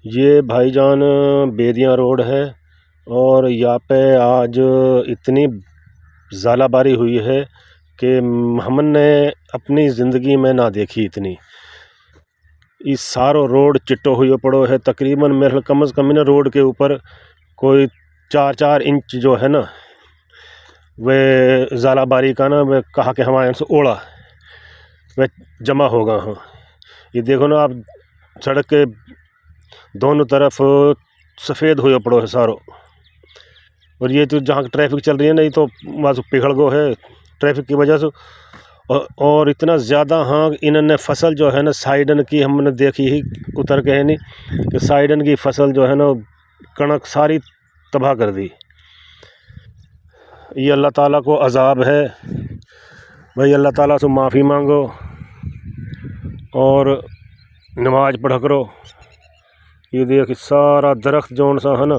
یہ بھائی جان بیدیاں روڈ ہے، اور یہاں پہ آج اتنی ژالہ باری ہوئی ہے کہ ہم نے اپنی زندگی میں نہ دیکھی اتنی۔ یہ سارو روڈ چٹو ہوئے پڑو ہے، تقریباً میرے کم از کم روڈ کے اوپر کوئی 4 انچ جو ہے نا وہ ژالہ باری کا نا، وہ کہا کہ ہمارے سے اوڑا وہ جمع ہوگا۔ ہاں یہ دیکھو نا آپ، سڑک کے دونوں طرف سفید ہوئے پڑو ہے سارو، اور یہ تو جہاں ٹریفک چل رہی ہے نا، یہ تو وہاں پگھل گو ہے ٹریفک کی وجہ سے۔ اور اتنا زیادہ ہاں انہوں نے فصل جو ہے نا سائیڈن کی ہم نے دیکھی ہی اتر کے ہے نہیں کہ سائیڈن کی فصل جو ہے نا کنک ساری تباہ کر دی۔ یہ اللہ تعالیٰ کو عذاب ہے بھائی، اللہ تعالیٰ سے معافی مانگو اور نماز پڑھا کرو۔ یہ دیکھ سارا درخت جون سا ہے نا